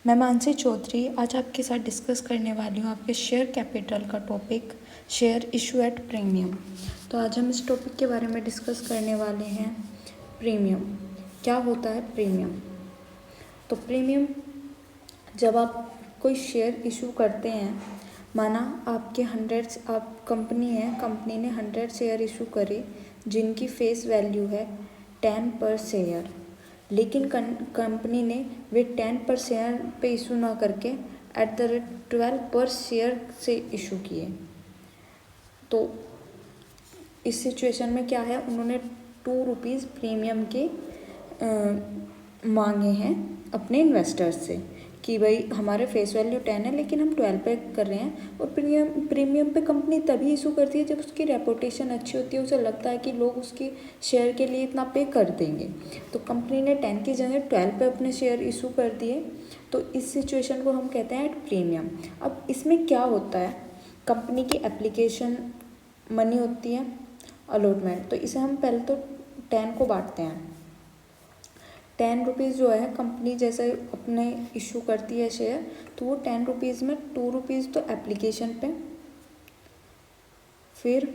मैं मानसी चौधरी आज आपके साथ डिस्कस करने वाली हूँ आपके शेयर कैपिटल का topic share issue at premium. तो आज हम इस टॉपिक के बारे में डिस्कस करने वाले हैं प्रीमियम। क्या होता है प्रीमियम? तो प्रीमियम जब आप कोई शेयर इशू करते हैं, माना आपके 100 आप कंपनी है, कंपनी ने 100 शेयर इशू करे जिनकी फेस वैल्यू है 10 पर शेयर, लेकिन कंपनी ने वे 10 पर शेयर पे इशू ना करके एट द रेट 12 पर शेयर से इशू किए। तो इस सिचुएशन में क्या है, उन्होंने 2 रुपीज़ प्रीमियम के मांगे हैं अपने इन्वेस्टर्स से कि भाई हमारे फेस वैल्यू 10 है लेकिन हम 12 पे कर रहे हैं। और प्रीमियम पे कंपनी तभी इशू करती है जब उसकी रेपुटेशन अच्छी होती है, उसे लगता है कि लोग उसकी शेयर के लिए इतना पे कर देंगे। तो कंपनी ने 10 की जगह 12 पे अपने शेयर इशू कर दिए। तो इस सिचुएशन को हम कहते हैं एट प्रीमियम। अब इसमें क्या होता है, कंपनी की एप्लीकेशन मनी होती है, अलॉटमेंट। तो इसे हम पहले तो 10 को बांटते हैं। 10 रुपीज़ जो है कंपनी जैसे अपने इशू करती है शेयर, तो वो 10 रुपीज़ में 2 रुपीज़ तो एप्लीकेशन पे, फिर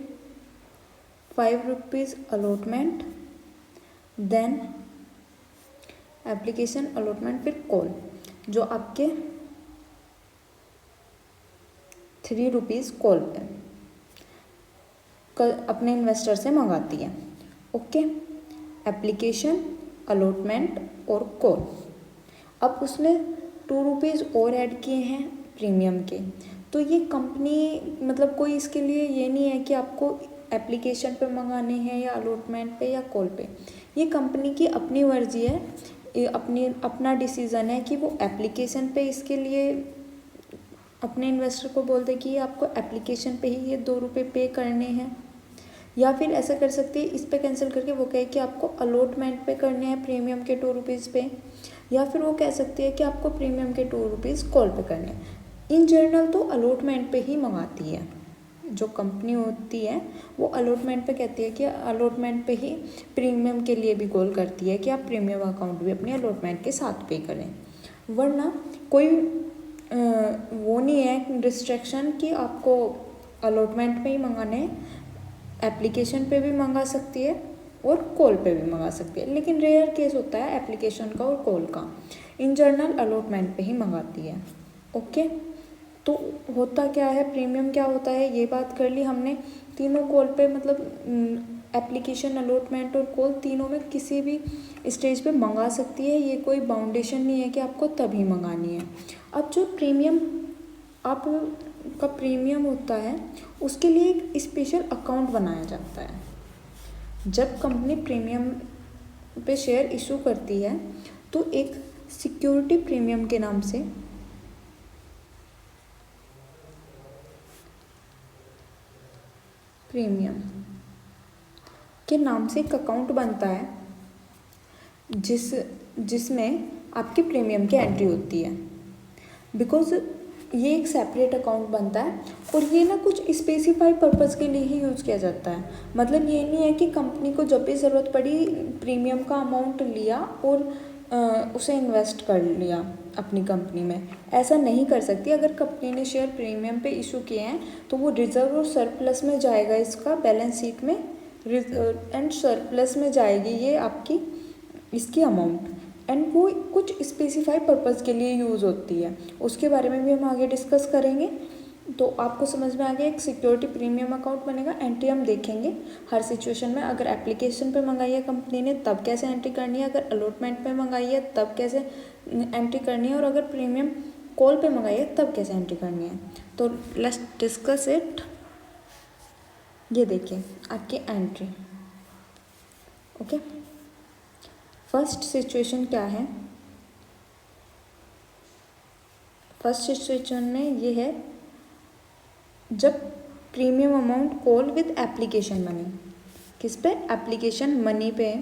5 rupees allotment, then application allotment, फिर कॉल जो आपके 3 रुपीज़ कॉल पे अपने इन्वेस्टर से मंगाती है। ओके, एप्लीकेशन, अलॉटमेंट और कॉल। अब उसने 2 रुपीज़ और ऐड किए हैं प्रीमियम के। तो ये कंपनी मतलब कोई इसके लिए ये नहीं है कि आपको एप्लीकेशन पे मंगाने हैं या अलॉटमेंट पे या कॉल पे। ये कंपनी की अपनी मर्जी है, ये अपना डिसीज़न है कि वो एप्लीकेशन पे इसके लिए अपने इन्वेस्टर को बोल दे कि आपको एप्लीकेशन पे ही ये 2 रुपये पे करने हैं, या फिर ऐसा कर सकती है इस पे कैंसिल करके वो कहे कि आपको अलॉटमेंट पे करने हैं प्रीमियम के 2 रुपीज़ पे, या फिर वो कह सकती है कि आपको प्रीमियम के 2 रुपीज़ कॉल पे करने हैं। इन जनरल तो अलॉटमेंट पे ही मंगाती है जो कंपनी होती है, वो अलॉटमेंट पे कहती है कि अलॉटमेंट पे ही प्रीमियम के लिए भी कॉल करती है कि आप प्रीमियम अकाउंट भी अपने अलॉटमेंट के साथ पे करें। वरना कोई वो नहीं है रिस्ट्रिक्शन कि आपको अलॉटमेंट पे ही मंगाने हैं, एप्लीकेशन पे भी मंगा सकती है और कॉल पे भी मंगा सकती है। लेकिन रेयर केस होता है एप्लीकेशन का और कॉल का, इन जनरल अलॉटमेंट पे ही मंगाती है। ओके, तो होता क्या है, प्रीमियम क्या होता है ये बात कर ली हमने। तीनों कॉल पे मतलब एप्लीकेशन, अलॉटमेंट और कॉल तीनों में किसी भी स्टेज पे मंगा सकती है, ये कोई बाउंडेशन नहीं है कि आपको तभी मंगानी है। अब जो प्रीमियम आपका प्रीमियम होता है उसके लिए एक स्पेशल अकाउंट बनाया जाता है। जब कंपनी प्रीमियम पे शेयर इशू करती है तो एक सिक्योरिटी प्रीमियम के नाम से एक अकाउंट बनता है जिसमें आपकी प्रीमियम की एंट्री होती है। बिकॉज ये एक सेपरेट अकाउंट बनता है और ये ना कुछ स्पेसिफाइड पर्पस के लिए ही यूज़ किया जाता है। मतलब ये नहीं है कि कंपनी को जब भी ज़रूरत पड़ी प्रीमियम का अमाउंट लिया और उसे इन्वेस्ट कर लिया अपनी कंपनी में, ऐसा नहीं कर सकती। अगर कंपनी ने शेयर प्रीमियम पे इशू किए हैं तो वो रिजर्व और सरप्लस में जाएगा, इसका बैलेंस शीट में एंड सरप्लस में जाएगी ये आपकी इसकी अमाउंट, एंड वो कुछ स्पेसिफाइड पर्पस के लिए यूज़ होती है। उसके बारे में भी हम आगे डिस्कस करेंगे। तो आपको समझ में आ गया, एक सिक्योरिटी प्रीमियम अकाउंट बनेगा। एंट्री हम देखेंगे हर सिचुएशन में। अगर एप्लीकेशन पे मंगाई है कंपनी ने तब कैसे एंट्री करनी है, अगर अलॉटमेंट पे मंगाई है तब कैसे एंट्री करनी है, और अगर प्रीमियम कॉल पे मंगाई है तब कैसे एंट्री करनी है। तो लेट्स डिस्कस इट। ये देखिए आपकी एंट्री। ओके, फर्स्ट सिचुएशन क्या है, फर्स्ट सिचुएशन में ये है जब premium amount call with application money, किस पे, एप्लीकेशन मनी पे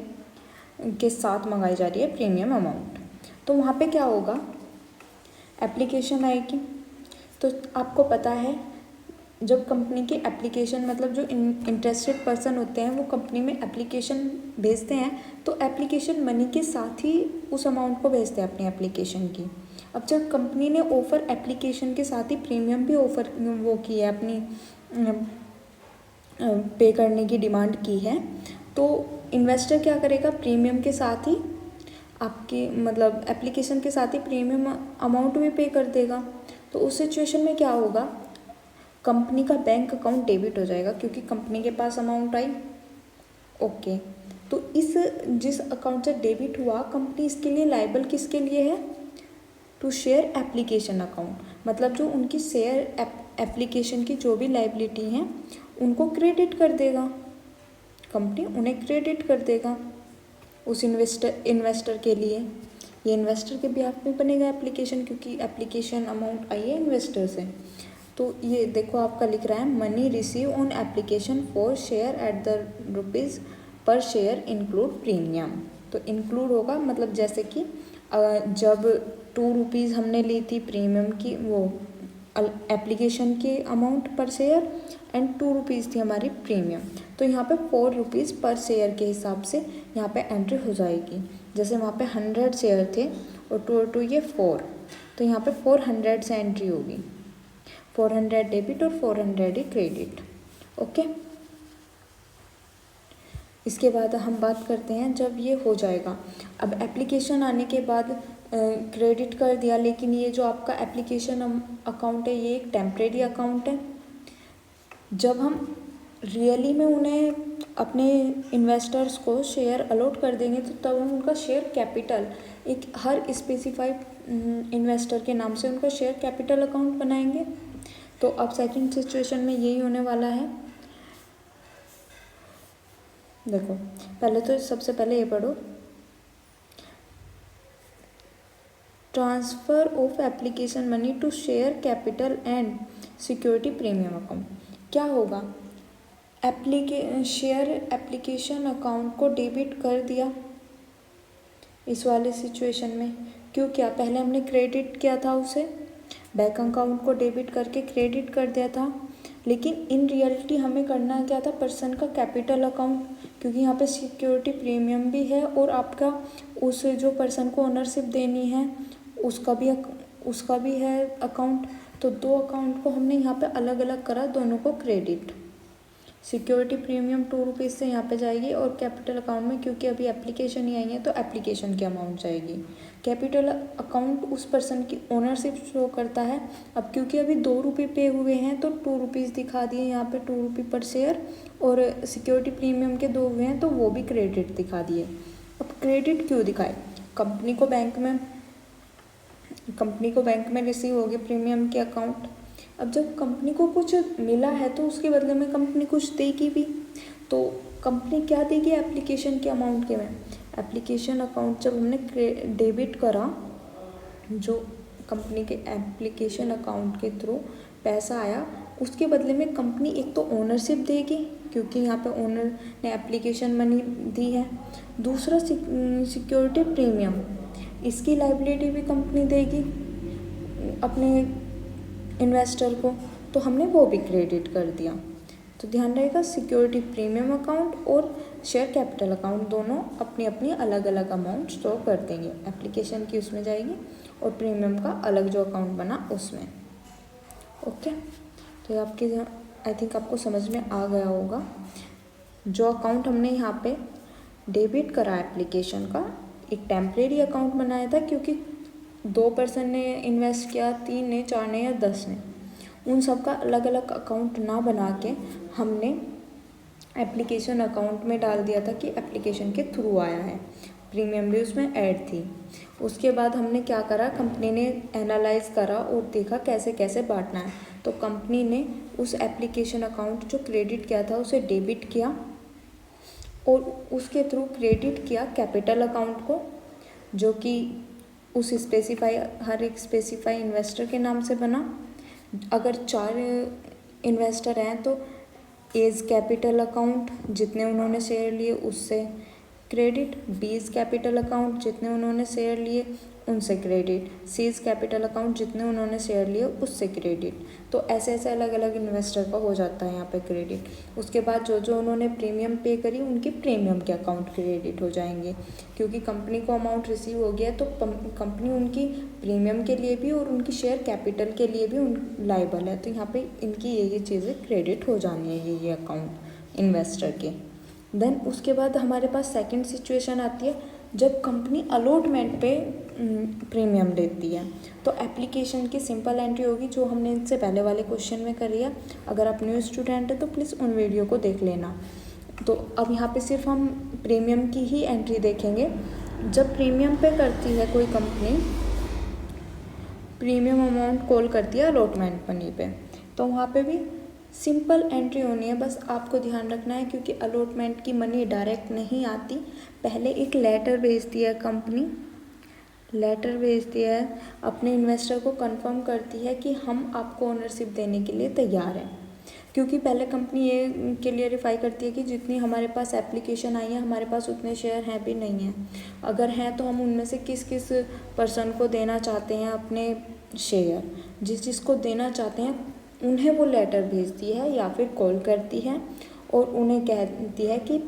के साथ मंगाई जा रही है प्रीमियम अमाउंट। तो वहाँ पे क्या होगा, एप्लीकेशन आएगी। तो आपको पता है जब कंपनी की एप्लीकेशन मतलब जो इंटरेस्टेड पर्सन होते हैं वो कंपनी में एप्लीकेशन भेजते हैं तो एप्लीकेशन मनी के साथ ही उस अमाउंट को भेजते हैं अपनी एप्लीकेशन की। अब जब कंपनी ने ऑफ़र एप्लीकेशन के साथ ही प्रीमियम भी ऑफ़र वो की है, अपनी पे करने की डिमांड की है, तो इन्वेस्टर क्या करेगा, प्रीमियम के साथ ही आपके मतलब एप्लीकेशन के साथ ही प्रीमियम अमाउंट भी पे कर देगा। तो उस सिचुएशन में क्या होगा, कंपनी का बैंक अकाउंट डेबिट हो जाएगा क्योंकि कंपनी के पास अमाउंट आई। ओके, तो इस जिस अकाउंट से डेबिट हुआ, कंपनी इसके लिए लायबल किसके लिए है, टू शेयर एप्लीकेशन अकाउंट, मतलब जो उनकी शेयर एप्लीकेशन की जो भी लायबिलिटी हैं उनको क्रेडिट कर देगा, कंपनी उन्हें क्रेडिट कर देगा उस इन्वेस्टर के लिए। ये इन्वेस्टर के बिहाफ में बनेगा एप्लीकेशन, क्योंकि एप्लीकेशन अमाउंट आई है इन्वेस्टर से। तो ये देखो आपका लिख रहा है money receive on application for share at the rupees पर शेयर इंक्लूड प्रीमियम। तो इंक्लूड होगा मतलब जैसे कि जब 2 रुपीज़ हमने ली थी प्रीमियम की, वो एप्लीकेशन के अमाउंट पर शेयर, एंड 2 रुपीज़ थी हमारी प्रीमियम, तो यहाँ पे 4 रुपीज़ पर शेयर के हिसाब से यहाँ पे एंट्री हो जाएगी। जैसे वहाँ पे 100 शेयर थे और 2 और 2 ये 4, तो यहाँ पे 400 से एंट्री होगी, 400 डेबिट और 400 ही क्रेडिट। ओके, इसके बाद हम बात करते हैं जब ये हो जाएगा। अब एप्लीकेशन आने के बाद क्रेडिट कर दिया, लेकिन ये जो आपका एप्लीकेशन अकाउंट है ये एक टेम्परेरी अकाउंट है। जब हम रियली में उन्हें अपने इन्वेस्टर्स को शेयर अलॉट कर देंगे तो तब हम उनका शेयर कैपिटल, एक हर स्पेसिफाइड इन्वेस्टर के नाम से उनका शेयर कैपिटल अकाउंट बनाएंगे। तो अब सेकंड सिचुएशन में यही होने वाला है। देखो पहले तो सबसे पहले ये पढ़ो, transfer of application money to share capital and security premium account. क्या होगा, शेयर एप्लीकेशन अकाउंट को डेबिट कर दिया इस वाले सिचुएशन में। क्यों किया, पहले हमने क्रेडिट किया था उसे, बैंक अकाउंट को डेबिट करके क्रेडिट कर दिया था, लेकिन इन रियलिटी हमें करना क्या था, पर्सन का कैपिटल अकाउंट, क्योंकि यहाँ पे सिक्योरिटी प्रीमियम भी है और आपका उस जो पर्सन को ओनरशिप देनी है उसका भी है अकाउंट। तो 2 अकाउंट को हमने यहाँ पे अलग अलग करा, दोनों को क्रेडिट। सिक्योरिटी प्रीमियम 2 रुपीज़ से यहाँ पे जाएगी और कैपिटल अकाउंट में क्योंकि अभी एप्लीकेशन ही आई है तो एप्लीकेशन की अमाउंट जाएगी। कैपिटल अकाउंट उस पर्सन की ओनरशिप शो करता है। अब क्योंकि अभी 2 रुपये पे हुए हैं तो 2 रुपीज़ दिखा दिए यहाँ पे, 2 रुपये पर शेयर, और सिक्योरिटी प्रीमियम के 2 हुए हैं तो वो भी क्रेडिट दिखा दिए। अब क्रेडिट क्यों दिखाए, कंपनी को बैंक में रिसीव हो गए प्रीमियम के अकाउंट। अब जब कंपनी को कुछ मिला है तो उसके बदले में कंपनी कुछ देगी भी, तो कंपनी क्या देगी एप्लीकेशन के अमाउंट के में। एप्लीकेशन अकाउंट जब हमने डेबिट करा, जो कंपनी के एप्लीकेशन अकाउंट के थ्रू पैसा आया, उसके बदले में कंपनी एक तो ओनरशिप देगी क्योंकि यहाँ पे ओनर ने एप्लीकेशन मनी दी है, दूसरा सिक्योरिटी प्रीमियम, इसकी लायबिलिटी भी कंपनी देगी अपने इन्वेस्टर को, तो हमने वो भी क्रेडिट कर दिया। तो ध्यान रहेगा, सिक्योरिटी प्रीमियम अकाउंट और शेयर कैपिटल अकाउंट दोनों अपनी अपनी अलग अलग अमाउंट स्टोर कर देंगे, एप्लीकेशन की उसमें जाएगी और प्रीमियम का अलग जो अकाउंट बना उसमें। ओके, तो ये आपके आई थिंक आपको समझ में आ गया होगा। जो अकाउंट हमने यहाँ पे डेबिट करा एप्लीकेशन का, एक टेम्परेरी अकाउंट बनाया था क्योंकि 2 पर्सन ने इन्वेस्ट किया, 3 ने, 4 ने या 10 ने, उन सब का अलग अलग अकाउंट ना बना के हमने एप्लीकेशन अकाउंट में डाल दिया था कि एप्लीकेशन के थ्रू आया है, प्रीमियम भी उसमें ऐड थी। उसके बाद हमने क्या करा, कंपनी ने एनालाइज करा और देखा कैसे कैसे बांटना है, तो कंपनी ने उस एप्लीकेशन अकाउंट जो क्रेडिट किया था उसे डेबिट किया और उसके थ्रू क्रेडिट किया कैपिटल अकाउंट को, जो कि उस हर एक स्पेसिफाई इन्वेस्टर के नाम से बना। अगर 4 इन्वेस्टर हैं तो एज कैपिटल अकाउंट जितने उन्होंने शेयर लिए उससे क्रेडिट, बीज कैपिटल अकाउंट जितने उन्होंने शेयर लिए उनसे क्रेडिट, सीज कैपिटल अकाउंट जितने उन्होंने शेयर लिए उससे क्रेडिट। तो ऐसे ऐसे अलग अलग इन्वेस्टर का हो जाता है यहाँ पे क्रेडिट। उसके बाद जो जो उन्होंने प्रीमियम पे करी उनकी प्रीमियम के अकाउंट क्रेडिट हो जाएंगे, क्योंकि कंपनी को अमाउंट रिसीव हो गया तो कंपनी उनकी प्रीमियम के लिए भी और उनकी शेयर कैपिटल के लिए भी लायबल है। तो यहाँ पे इनकी ये चीज़ें क्रेडिट हो जानी है, ये अकाउंट इन्वेस्टर के। देन उसके बाद हमारे पास सेकंड सिचुएशन आती है जब कंपनी अलॉटमेंट पे प्रीमियम लेती है। तो एप्लीकेशन की सिंपल एंट्री होगी जो हमने इनसे पहले वाले क्वेश्चन में करी है। अगर आप न्यू स्टूडेंट है तो प्लीज़ उन वीडियो को देख लेना। तो अब यहाँ पे सिर्फ हम प्रीमियम की ही एंट्री देखेंगे। जब प्रीमियम पे करती है कोई कंपनी, प्रीमियम अमाउंट कॉल करती है अलॉटमेंट मनी पे, तो वहाँ पे भी सिंपल एंट्री होनी है। बस आपको ध्यान रखना है क्योंकि अलॉटमेंट की मनी डायरेक्ट नहीं आती, पहले एक लेटर भेजती है कंपनी, लेटर भेजती है अपने इन्वेस्टर को, कंफर्म करती है कि हम आपको ओनरशिप देने के लिए तैयार हैं। क्योंकि पहले कंपनी ये क्लियरिफाई करती है कि जितनी हमारे पास एप्लीकेशन आई है हमारे पास उतने शेयर हैं भी नहीं हैं, अगर हैं तो हम उनमें से किस किस पर्सन को देना चाहते हैं अपने शेयर। जिस जिसको देना चाहते हैं उन्हें वो लेटर भेजती है या फिर कॉल करती है और उन्हें कहती है कि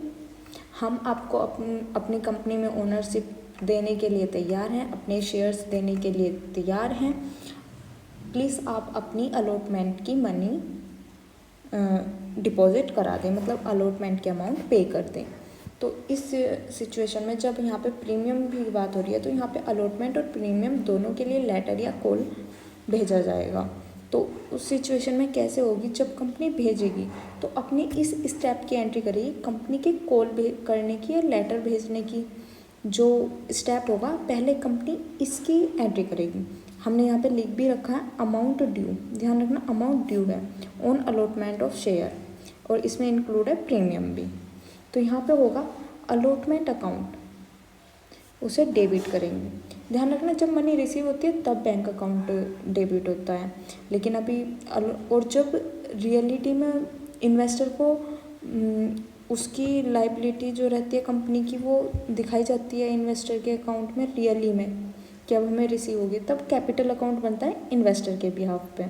हम आपको अपनी कंपनी में ओनरशिप देने के लिए तैयार हैं, अपने शेयर्स देने के लिए तैयार हैं, प्लीज़ आप अपनी अलॉटमेंट की मनी डिपॉजिट करा दें, मतलब अलॉटमेंट के अमाउंट पे कर दें। तो इस सिचुएशन में जब यहाँ पे प्रीमियम की बात हो रही है तो यहाँ पे अलॉटमेंट और प्रीमियम दोनों के लिए लेटर या कॉल भेजा जाएगा। तो उस सिचुएशन में कैसे होगी, जब कंपनी भेजेगी तो अपनी इस स्टेप की एंट्री करेगी, कंपनी के कॉल करने की या लेटर भेजने की जो स्टेप होगा पहले कंपनी इसकी एंट्री करेगी। हमने यहाँ पे लिख भी रखा है अमाउंट ड्यू, ध्यान रखना अमाउंट ड्यू है ऑन अलॉटमेंट ऑफ शेयर, और इसमें इंक्लूड है प्रीमियम भी। तो यहाँ पे होगा अलॉटमेंट अकाउंट, उसे डेबिट करेंगे। ध्यान रखना जब मनी रिसीव होती है तब बैंक अकाउंट डेबिट होता है, लेकिन अभी और जब रियलिटी में इन्वेस्टर को उसकी लाइबिलिटी जो रहती है कंपनी की वो दिखाई जाती है इन्वेस्टर के अकाउंट में रियली में कि अब हमें रिसीव होगी, तब कैपिटल अकाउंट बनता है इन्वेस्टर के बिहाफ पे।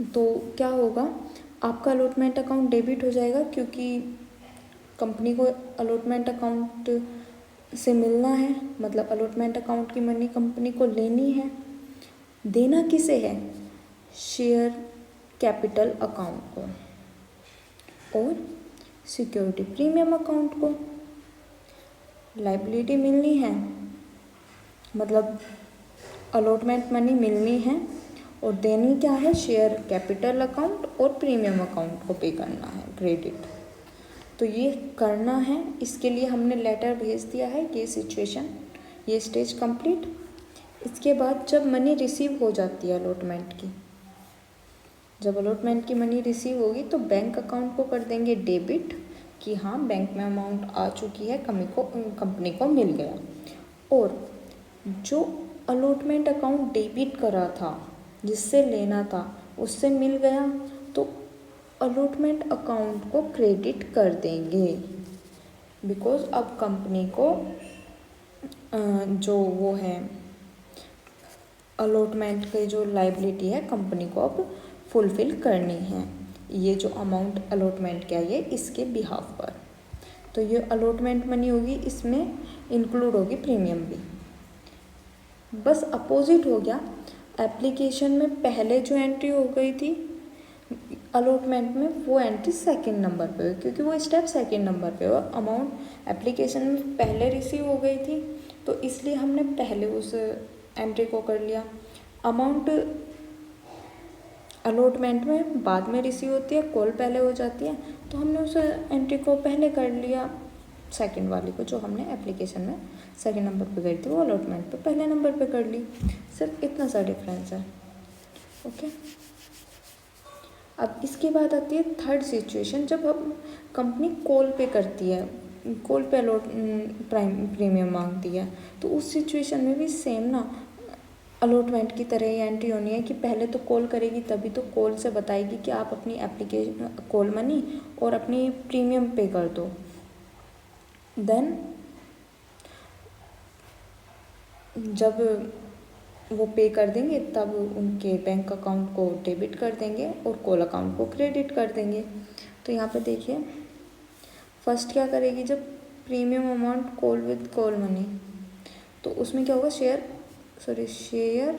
तो क्या होगा, आपका अलॉटमेंट अकाउंट डेबिट हो जाएगा क्योंकि कंपनी को अलॉटमेंट अकाउंट से मिलना है, मतलब अलॉटमेंट अकाउंट की मनी कंपनी को लेनी है। देना किसे है, शेयर कैपिटल अकाउंट को और सिक्योरिटी प्रीमियम अकाउंट को। लाइबिलिटी मिलनी है मतलब अलॉटमेंट मनी मिलनी है और देनी क्या है, शेयर कैपिटल अकाउंट और प्रीमियम अकाउंट को पे करना है क्रेडिट। तो ये करना है, इसके लिए हमने लेटर भेज दिया है। ये सिचुएशन, ये स्टेज कंप्लीट। इसके बाद जब मनी रिसीव हो जाती है अलॉटमेंट की, जब अलॉटमेंट की मनी रिसीव होगी तो बैंक अकाउंट को कर देंगे डेबिट कि हाँ बैंक में अमाउंट आ चुकी है, कंपनी को मिल गया। और जो अलॉटमेंट अकाउंट डेबिट करा था जिससे लेना था उससे मिल गया तो अलॉटमेंट अकाउंट को क्रेडिट कर देंगे, बिकॉज अब कंपनी को जो वो है अलॉटमेंट की जो लाइबिलिटी है कंपनी को अब फुलफ़िल करनी है। ये जो अमाउंट अलॉटमेंट क्या है इसके बिहाफ पर, तो ये अलॉटमेंट मनी होगी, इसमें इंक्लूड होगी प्रीमियम भी। बस अपोजिट हो गया, एप्लीकेशन में पहले जो एंट्री हो गई थी अलॉटमेंट में वो एंट्री सेकंड नंबर पे हुई, क्योंकि वो स्टेप सेकंड नंबर पे हुआ। अमाउंट एप्लीकेशन में पहले रिसीव हो गई थी तो इसलिए हमने पहले उस एंट्री को कर लिया। अमाउंट अलॉटमेंट में बाद में रिसीव होती है, कॉल पहले हो जाती है, तो हमने उस एंट्री को पहले कर लिया। सेकंड वाली को जो हमने एप्लीकेशन में सेकंड नंबर पे करी थी वो अलॉटमेंट पे पहले नंबर पे कर ली। सिर्फ इतना सा डिफरेंस है। ओके, अब इसके बाद आती है थर्ड सिचुएशन, जब हम कंपनी कॉल पे करती है, कॉल पे प्रीमियम मांगती है, तो उस सिचुएशन में भी सेम ना अलॉटमेंट की तरह ही एंट्री होनी है कि पहले तो कॉल करेगी, तभी तो कॉल से बताएगी कि आप अपनी एप्लीकेशन कॉल मनी और अपनी प्रीमियम पे कर दो। देन जब वो पे कर देंगे तब उनके बैंक अकाउंट को डेबिट कर देंगे और कॉल अकाउंट को क्रेडिट कर देंगे। तो यहाँ पे देखिए फर्स्ट क्या करेगी, जब premium amount call with call money, तो उसमें क्या होगा, शेयर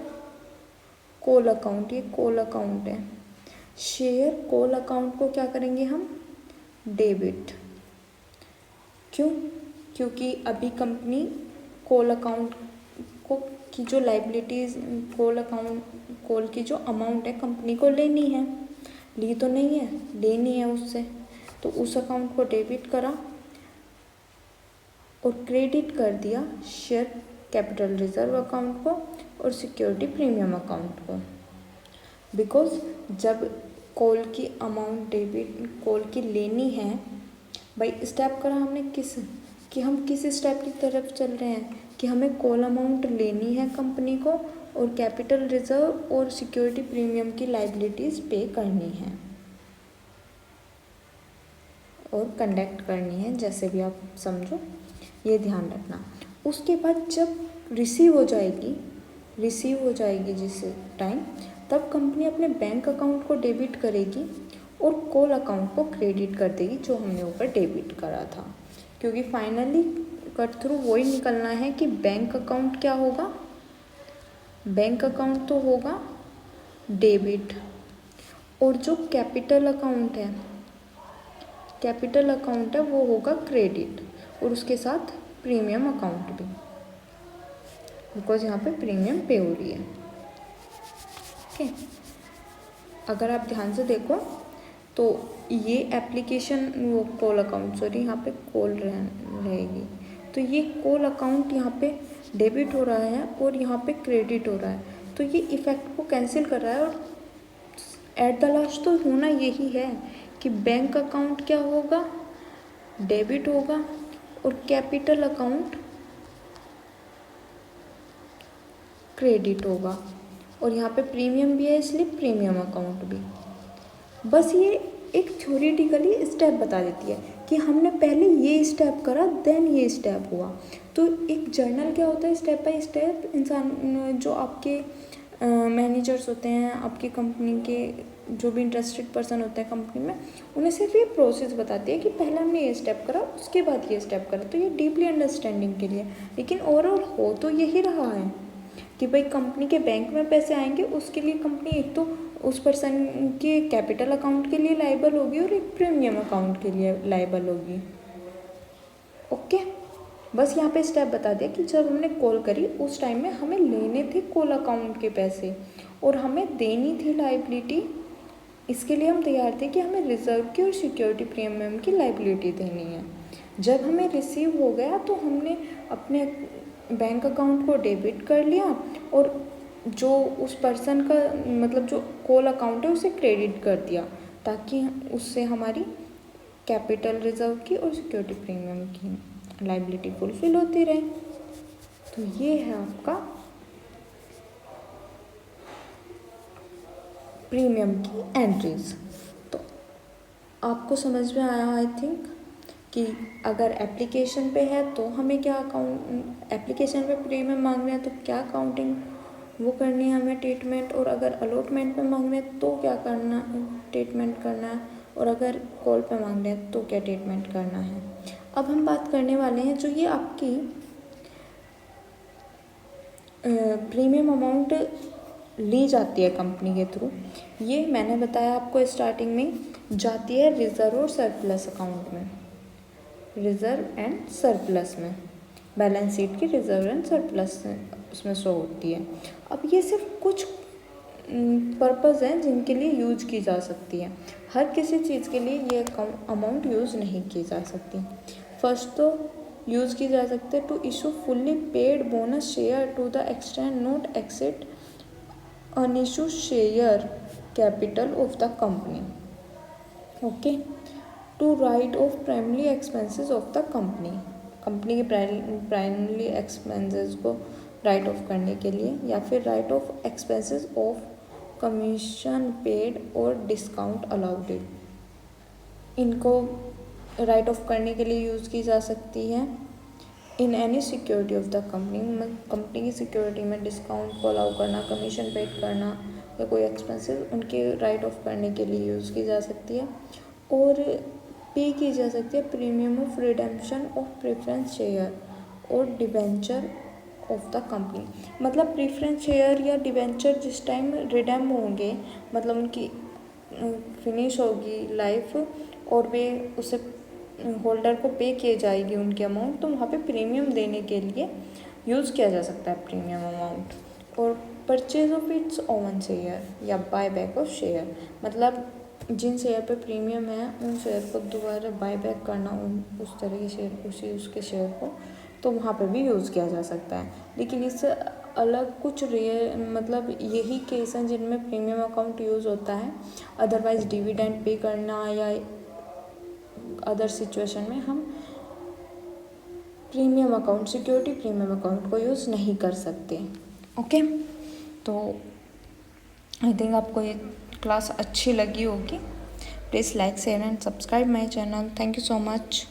कॉल अकाउंट, ये कॉल अकाउंट है, शेयर कॉल अकाउंट को क्या करेंगे हम, डेबिट। क्यों, क्योंकि अभी कंपनी कॉल अकाउंट को की जो लाइबिलिटीज, कॉल की जो अमाउंट है कंपनी को लेनी है, ली तो नहीं है, लेनी है उससे, तो उस अकाउंट को डेबिट करा और क्रेडिट कर दिया शेयर कैपिटल रिजर्व अकाउंट को और सिक्योरिटी प्रीमियम अकाउंट को। बिकॉज जब कॉल की अमाउंट डेबिट, कॉल की लेनी है, भाई स्टेप करा हमने कि हम किस स्टेप की तरफ चल रहे हैं, कि हमें कॉल अमाउंट लेनी है कंपनी को और कैपिटल रिजर्व और सिक्योरिटी प्रीमियम की लाइबिलिटीज़ पे करनी है और कंडक्ट करनी है, जैसे भी आप समझो, ये ध्यान रखना। उसके बाद जब रिसीव हो जाएगी जिस टाइम, तब कंपनी अपने बैंक अकाउंट को डेबिट करेगी और कॉल अकाउंट को क्रेडिट कर देगी जो हमने ऊपर डेबिट करा था, क्योंकि फाइनली कट थ्रू वही निकलना है कि बैंक अकाउंट क्या होगा, बैंक अकाउंट तो होगा डेबिट, और जो कैपिटल अकाउंट है वो होगा क्रेडिट, और उसके साथ प्रीमियम अकाउंट भी, बिकॉज यहाँ पे प्रीमियम पे हो रही है। ओके, अगर आप ध्यान से देखो तो ये एप्लीकेशन, वो कॉल अकाउंट, सॉरी यहाँ पे कॉल रहेगी, तो ये कॉल अकाउंट यहाँ पे डेबिट हो रहा है और यहाँ पे क्रेडिट हो रहा है, तो ये इफेक्ट को कैंसिल कर रहा है, और एट द लास्ट तो होना यही है कि बैंक अकाउंट क्या होगा, डेबिट होगा और कैपिटल अकाउंट क्रेडिट होगा, और यहाँ पे प्रीमियम भी है इसलिए प्रीमियम अकाउंट भी। बस ये एक थ्योरेटिकली स्टेप बता देती है कि हमने पहले ये स्टेप करा देन ये स्टेप हुआ। तो एक जर्नल क्या होता है, स्टेप बाय स्टेप इंसान, जो आपके मैनेजर्स होते हैं, आपकी कंपनी के जो भी इंटरेस्टेड पर्सन होते हैं कंपनी में, उन्हें सिर्फ ये प्रोसेस बताती है कि पहले हमने ये स्टेप करा, उसके बाद ये स्टेप करा, तो ये डीपली अंडरस्टैंडिंग के लिए। लेकिन ओवरऑल हो तो यही रहा है कि भाई कंपनी के बैंक में पैसे आएंगे, उसके लिए कंपनी एक तो उस पर्सन के कैपिटल अकाउंट के लिए लायबल होगी और एक प्रीमियम अकाउंट के लिए लायबल होगी। ओके, बस यहाँ पे स्टेप बता दिया कि जब हमने कॉल करी उस टाइम में हमें लेने थे कॉल अकाउंट के पैसे और हमें देनी थी लायबिलिटी, इसके लिए हम तैयार थे कि हमें रिजर्व की और सिक्योरिटी प्रीमियम की लायबिलिटी देनी है। जब हमें रिसीव हो गया तो हमने अपने बैंक अकाउंट को डेबिट कर लिया और जो उस पर्सन का मतलब जो कॉल अकाउंट है उसे क्रेडिट कर दिया, ताकि उससे हमारी कैपिटल रिजर्व की और सिक्योरिटी प्रीमियम की लायबिलिटी फुलफिल होती रहे। तो ये है आपका प्रीमियम की एंट्रीज। तो आपको समझ में आया आई थिंक कि अगर एप्लीकेशन पे है तो हमें क्या अकाउंट, एप्लीकेशन पे प्रीमियम मांग रहे हैं तो क्या अकाउंटिंग वो करनी है हमें ट्रीटमेंट, और अगर अलॉटमेंट पे मांग रहे हैं तो क्या करना ट्रीटमेंट करना है, और अगर कॉल पे मांग रहे हैं तो क्या ट्रीटमेंट करना है। अब हम बात करने वाले हैं जो ये आपकी प्रीमियम अमाउंट ली जाती है कंपनी के थ्रू, ये मैंने बताया आपको स्टार्टिंग में जाती है रिजर्व और सरप्लस अकाउंट में, रिजर्व एंड सरप्लस में, बैलेंस शीट की रिजर्व एंड सरप्लस उसमें शो होती है। अब ये सिर्फ कुछ पर्पज़ हैं जिनके लिए यूज की जा सकती है, हर किसी चीज़ के लिए ये अमाउंट यूज़ नहीं की जा सकती। फर्स्ट तो यूज़ की जा सकती है to issue fully paid bonus share to the extend not exceed unissue share capital of the company. Okay, to write off primary expenses of the company के प्राइमरी एक्सपेंसेस को राइट ऑफ करने के लिए, या फिर write off expenses of commission paid और discount allowed, इनको राइट ऑफ करने के लिए यूज़ की जा सकती है। In any security of the company की सिक्योरिटी में डिस्काउंट को अलाउ करना, कमीशन पेड करना या कोई एक्सपेंसेस उनके राइट ऑफ करने के लिए यूज़ की जा सकती है। और पे की जा सकती है premium of redemption of preference share और डिबेंचर ऑफ द कंपनी। मतलब प्रेफरेंस शेयर या डिबेंचर जिस टाइम रिडेम होंगे, मतलब उनकी फिनिश होगी लाइफ और वे उसे होल्डर को पे किए जाएगी उनकी अमाउंट, तो वहाँ पे प्रीमियम देने के लिए यूज़ किया जा सकता है प्रीमियम अमाउंट। और purchase of its oven share या बाय बैक ऑफ शेयर, मतलब जिन शेयर पे प्रीमियम है उन शेयर को दोबारा बाय बैक करना, उस तरह के शेयर उसके शेयर को, तो वहाँ पे भी यूज़ किया जा सकता है। लेकिन इससे अलग कुछ मतलब यही केस हैं जिनमें प्रीमियम अकाउंट यूज़ होता है। अदरवाइज डिविडेंड पे करना या अदर सिचुएशन में हम premium account, security premium account को यूज़ नहीं कर सकते। ओके, तो आई थिंक आपको ये क्लास अच्छी लगी होगी। Please like share and subscribe my channel. Thank you so much.